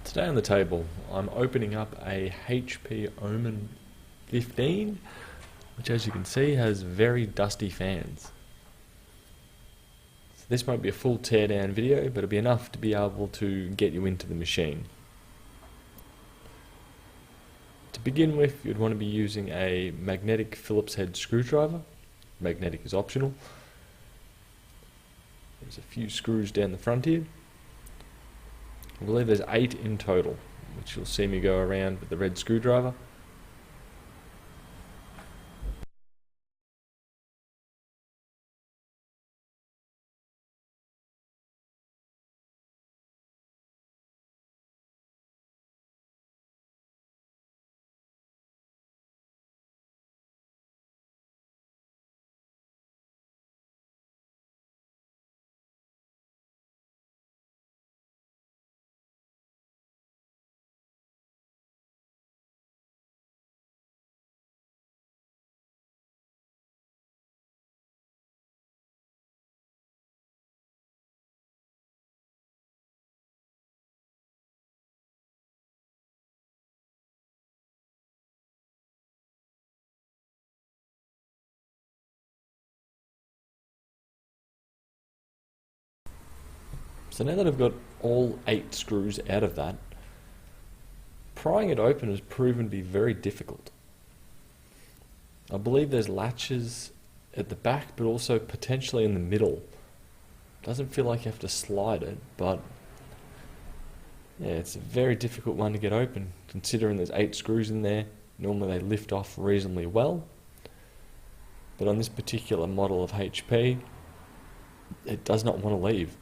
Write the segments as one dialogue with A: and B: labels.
A: Today on the table, I'm opening up a HP Omen 15, which as you can see has very dusty fans. So this won't be a full teardown video, but it'll be enough to be able to get you into the machine. To begin with, you'd want to be using a magnetic Phillips head screwdriver. Magnetic is optional. There's a few screws down the front here. I believe there's 8 in total, which you'll see me go around with the red screwdriver. So now that I've got all 8 screws out of that, prying it open has proven to be very difficult. I believe there's latches at the back, but also potentially in the middle. Doesn't feel like you have to slide it, but yeah, it's a very difficult one to get open, considering there's 8 screws in there. Normally they lift off reasonably well, but on this particular model of HP, it does not want to leave.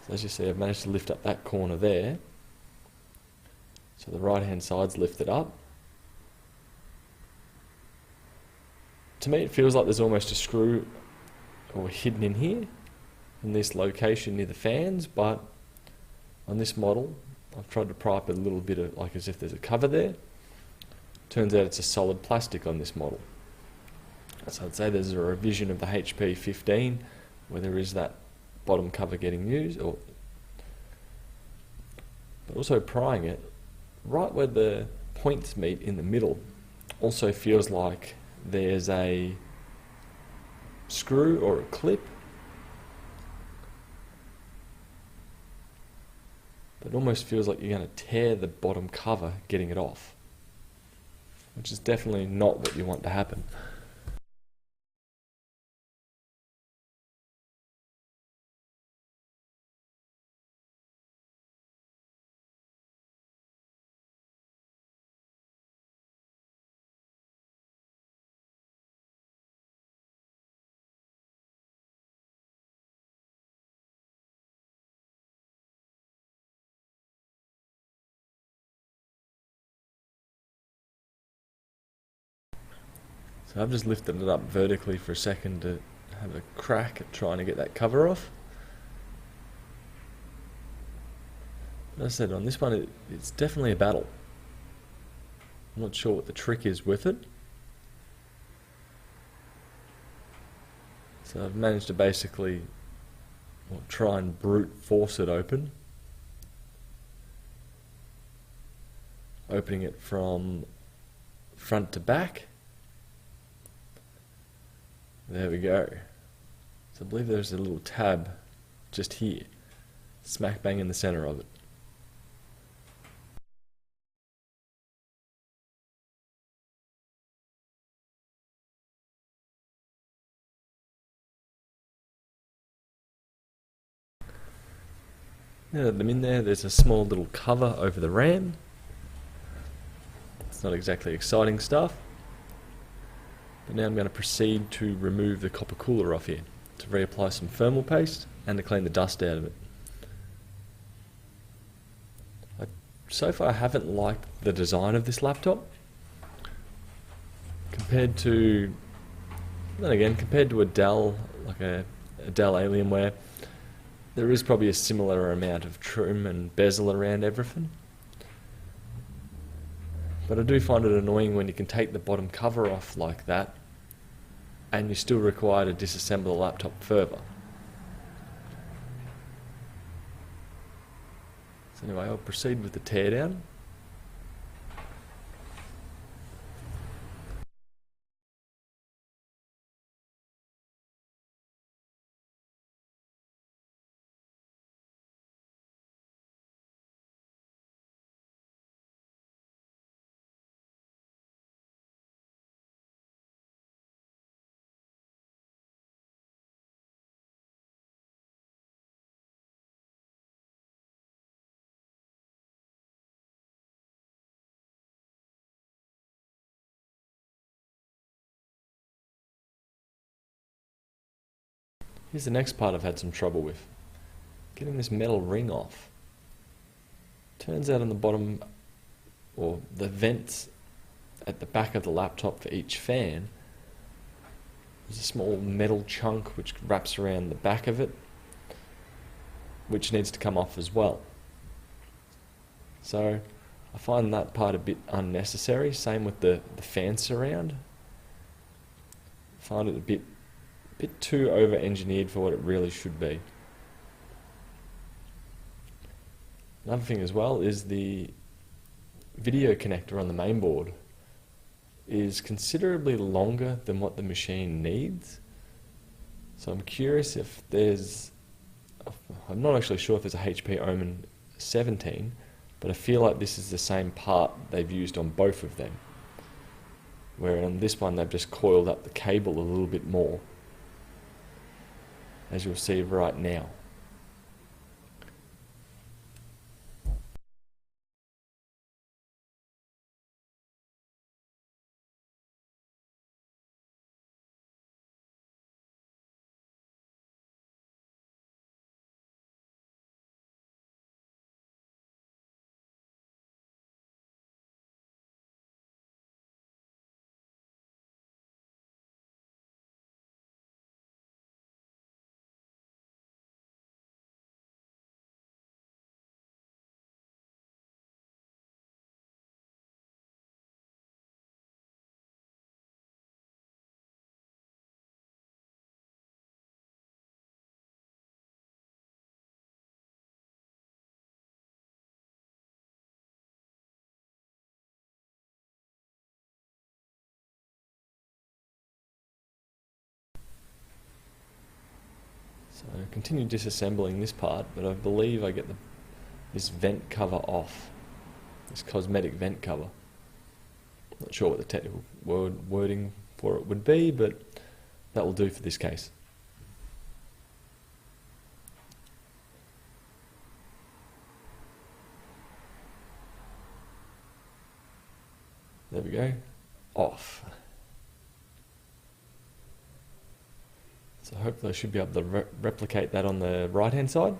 A: So as you see, I've managed to lift up that corner there. So the right hand side's lifted up. To me it feels like there's almost a screw or hidden in here, in this location near the fans, but on this model I've tried to pry up a little bit of, like as if there's a cover there. Turns out it's a solid plastic on this model. So I'd say there's a revision of the HP 15 where there is that bottom cover getting used, but also prying it right where the points meet in the middle also feels like there's a screw or a clip, but it almost feels like you're going to tear the bottom cover getting it off, which is definitely not what you want to happen. So I've just lifted it up vertically for a second to have a crack at trying to get that cover off. As I said, on this one it's definitely a battle. I'm not sure what the trick is with it. So I've managed to basically try and brute force it open. Opening it from front to back. There we go. So I believe there's a little tab just here, smack bang in the center of it. Now that I'm in there, there's a small little cover over the RAM. It's not exactly exciting stuff. But now I'm going to proceed to remove the copper cooler off here, to reapply some thermal paste and to clean the dust out of it. So far I haven't liked the design of this laptop. Compared to a Dell, like a Dell Alienware, there is probably a similar amount of trim and bezel around everything. But I do find it annoying when you can take the bottom cover off like that and you're still required to disassemble the laptop further. So anyway, I'll proceed with the teardown. Here's the next part I've had some trouble with. Getting this metal ring off. Turns out on the bottom, or the vents at the back of the laptop for each fan, there's a small metal chunk which wraps around the back of it, which needs to come off as well. So I find that part a bit unnecessary. Same with the fan surround. I find it a bit too over-engineered for what it really should be. Another thing as well is the video connector on the main board is considerably longer than what the machine needs. So I'm curious if I'm not actually sure if there's a HP Omen 17, but I feel like this is the same part they've used on both of them. Where on this one they've just coiled up the cable a little bit more, as you'll see right now. So I continue disassembling this part, but I believe I get this vent cover off, this cosmetic vent cover. Not sure what the technical wording for it would be, but that will do for this case. There we go, off. So hopefully I should be able to replicate that on the right hand side.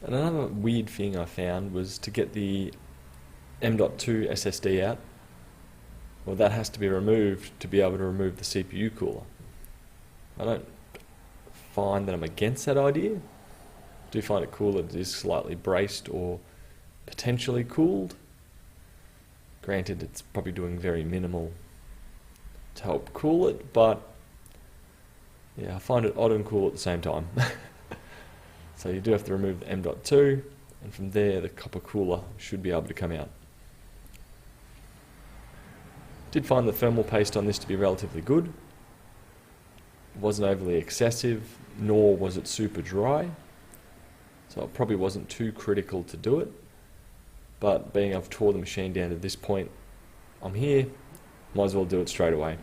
A: And another weird thing I found was to get the M.2 SSD out, well, that has to be removed to be able to remove the CPU cooler. I don't find that I'm against that idea. I do find it cool that it is slightly braced or potentially cooled. Granted, it's probably doing very minimal to help cool it, but yeah, I find it odd and cool at the same time. So you do have to remove the M.2, and from there the copper cooler should be able to come out. Did find the thermal paste on this to be relatively good. It wasn't overly excessive, nor was it super dry, so it probably wasn't too critical to do it. But being I've tore the machine down to this point, I'm here, might as well do it straight away.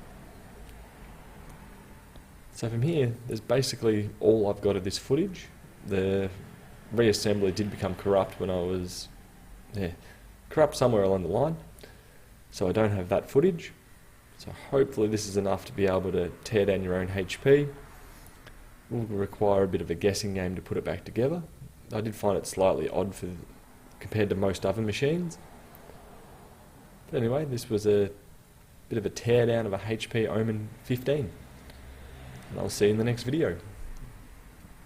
A: So from here, there's basically all I've got of this footage. The reassembly did become corrupt when I was corrupt somewhere along the line, so I don't have that footage. So hopefully this is enough to be able to tear down your own HP. Will require a bit of a guessing game to put it back together. I did find it slightly odd compared to most other machines. But anyway, this was a bit of a teardown of a HP Omen 15. And I'll see you in the next video.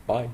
A: Bye.